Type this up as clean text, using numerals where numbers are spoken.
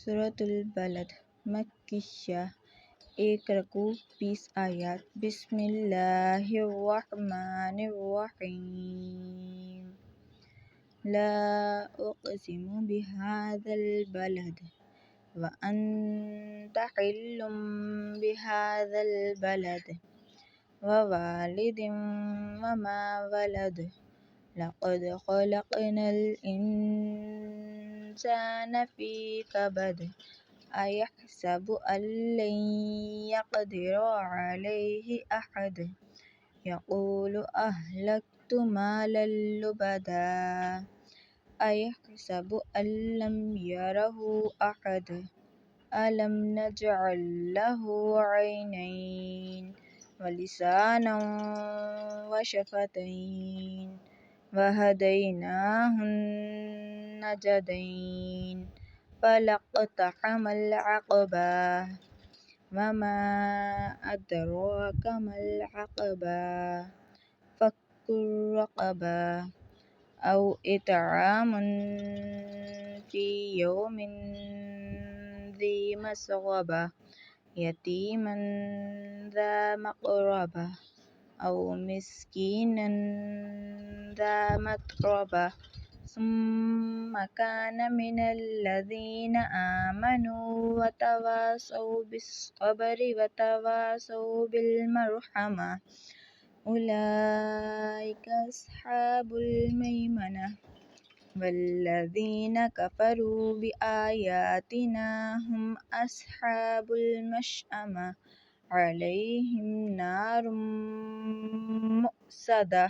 سورۃ البلد مکیہ، 1 رکوع 20 آیات۔ بسم اللہ الرحمن الرحیم۔ لا اقسم بهذا البلد وانت حل بهذا البلد ووالد وما ولد لقد خلقنا الإنسان في كبد أيحسب أن لن يقدر عليه أحد يقول أهلكت مالا لبدا أيحسب أن لم يره أحد ألم نجعل له عينين ولسانا وشفتين وهديناه النجدين فلاقتحم العقبة وما أدراك ما العقبة فك رقبة أو إطعام في يوم ذي مسغبة يتيما ذا مقربة أو مسكينا ذا متربة ثم كان من الذين آمنوا وتواصوا بالصبر وتواصوا بالمرحمة أولئك أصحاب الميمنة والذين كفروا بآياتنا هم أصحاب المشأمة عليهم نار مؤصدة